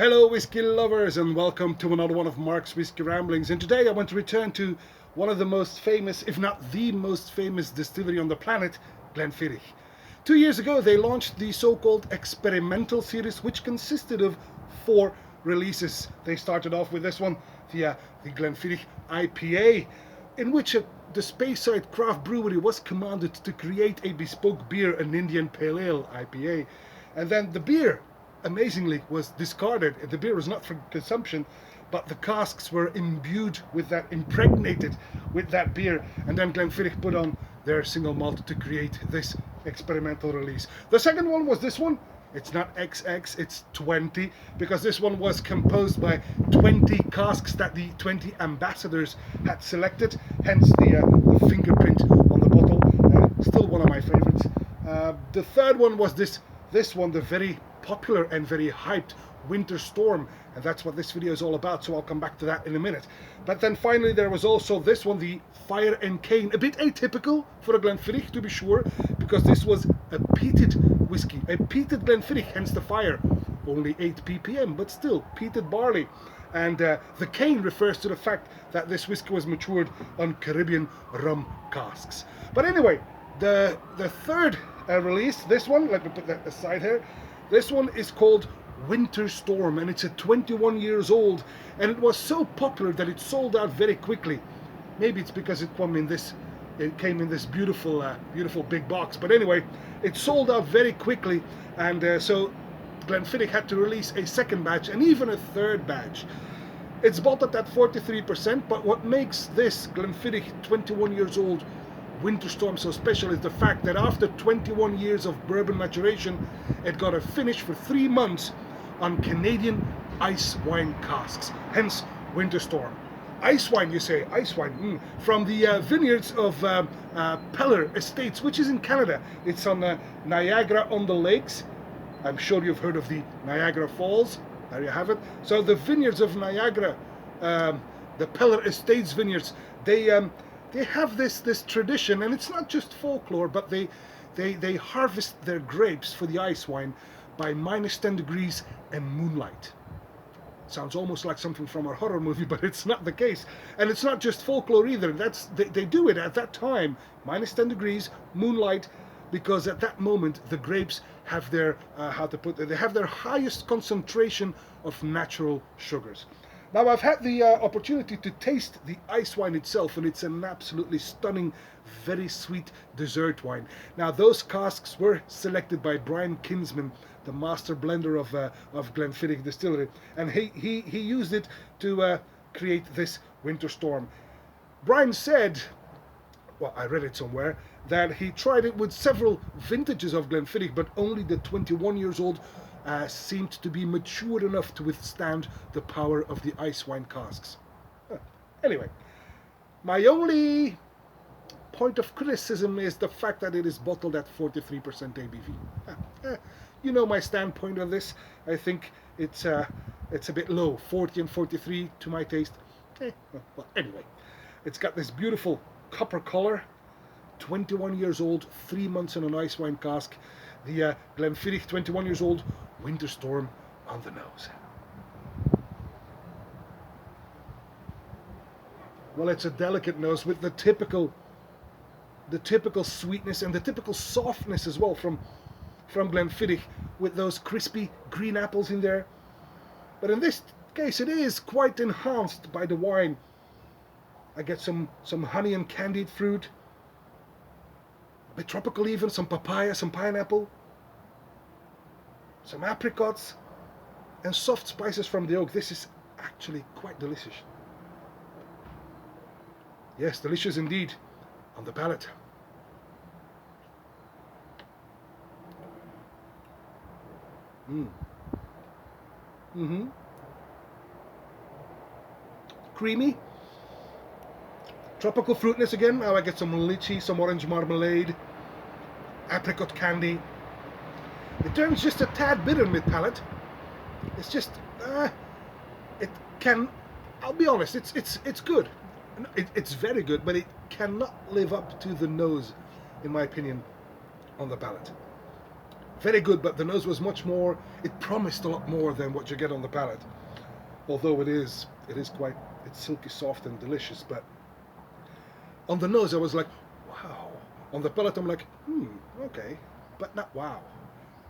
Hello whiskey lovers and welcome to another one of Mark's Whiskey Ramblings, and today I want to return to one of the most famous, if not the most famous distillery on the planet, Glenfiddich. 2 years ago they launched the so-called experimental series, which consisted of 4 releases. They started off with this one, the Glenfiddich IPA, in which the Speyside craft brewery was commanded to create a bespoke beer, an Indian Pale Ale IPA, and then the beer amazingly was discarded. The beer was not for consumption, but the casks were imbued with that, impregnated with that beer, and then Glenfiddich put on their single malt to create this experimental release. The second one was this one. It's not XX, it's 20, because this one was composed by 20 casks that the 20 ambassadors had selected, hence the fingerprint on the bottle. Still one of my favorites. The third one was this one, the very popular and very hyped Winter Storm, and that's what this video is all about, so I'll come back to that in a minute. But then finally there was also this one, the Fire and Cane, a bit atypical for a Glenfiddich, to be sure, because this was a peated whiskey, a peated Glenfiddich, hence the fire, only 8 ppm, but still peated barley. And the cane refers to the fact that this whiskey was matured on Caribbean rum casks. But anyway, the third release, this one, let me put that aside here. This one is called Winter Storm, and it's a 21 years old, and it was so popular that it sold out very quickly. Maybe it's because it came in this beautiful beautiful big box, but anyway, it sold out very quickly, and so Glenfiddich had to release a second batch and even a third batch. It's bottled at 43%, but what makes this Glenfiddich 21 years old Winter Storm so special is the fact that after 21 years of bourbon maturation, it got a finish for 3 months on Canadian ice wine casks, hence Winter Storm. Ice wine, you say? Ice wine, from the vineyards of Peller Estates, which is in Canada. It's on Niagara-on-the-Lakes. I'm sure you've heard of the Niagara Falls. There you have it. So the vineyards of Niagara, the Peller Estates vineyards, they have this tradition, and it's not just folklore, but they harvest their grapes for the ice wine by -10 degrees and moonlight. Sounds almost like something from a horror movie, but it's not the case. And it's not just folklore either. They do it at that time, -10 degrees, moonlight, because at that moment the grapes have their they have their highest concentration of natural sugars. Now, I've had the opportunity to taste the ice wine itself, and it's an absolutely stunning, very sweet dessert wine. Now, those casks were selected by Brian Kinsman, the master blender of Glenfiddich Distillery, and he used it to create this Winter Storm. Brian said, well, I read it somewhere, that he tried it with several vintages of Glenfiddich, but only the 21 years old seemed to be mature enough to withstand the power of the ice wine casks. Anyway, my only point of criticism is the fact that it is bottled at 43% ABV. You know my standpoint on this. I think it's a bit low. 40 and 43 to my taste. Well, anyway, it's got this beautiful copper color. 21 years old, 3 months in an ice wine cask. The Glenfiddich 21 years old Winter Storm on the nose. Well, it's a delicate nose with the typical sweetness and the typical softness as well from Glenfiddich, with those crispy green apples in there. But in this case, it is quite enhanced by the wine. I get some honey and candied fruit, a bit tropical even, some papaya, some pineapple, some apricots, and soft spices from the oak. This is actually quite delicious. Yes, delicious indeed on the palate. Creamy, tropical fruitness again. Now I get some lychee, some orange marmalade, apricot candy. It turns just a tad bitter mid palate. It's just I'll be honest, it's good. It's very good, but it cannot live up to the nose, in my opinion, on the palate. very good, but the nose was much more, it promised a lot more than what you get on the palate. Although it is quite, it's silky soft and delicious, but on the nose I was like, wow. On the palate I'm like, okay, but not wow.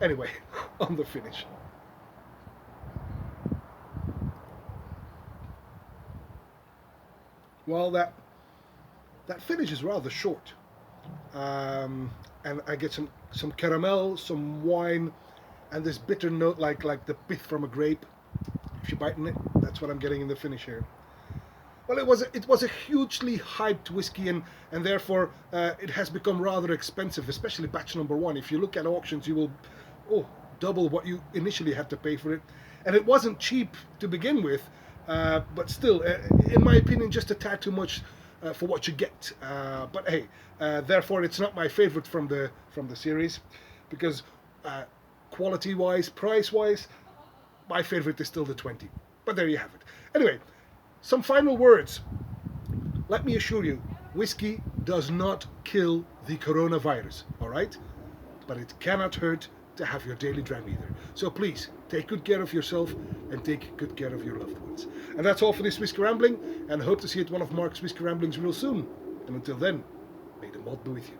Anyway, on the finish. Well, that finish is rather short, and I get some caramel, some wine, and this bitter note like the pith from a grape. If you bite in it, that's what I'm getting in the finish here. Well, it was a hugely hyped whiskey, and therefore it has become rather expensive, especially batch number one. If you look at auctions, you will double what you initially had to pay for it, and it wasn't cheap to begin with, but still, in my opinion, just a tad too much for what you get. But hey, therefore it's not my favorite from the series, because quality-wise, price-wise, my favorite is still the 20. But there you have it. Anyway, some final words. Let me assure you, whiskey does not kill the coronavirus, all right? But it cannot hurt to have your daily dram either. So please, take good care of yourself and take good care of your loved ones. And that's all for this Whisky Rambling, and I hope to see you at one of Mark's Whisky Ramblings real soon. And until then, may the malt be with you.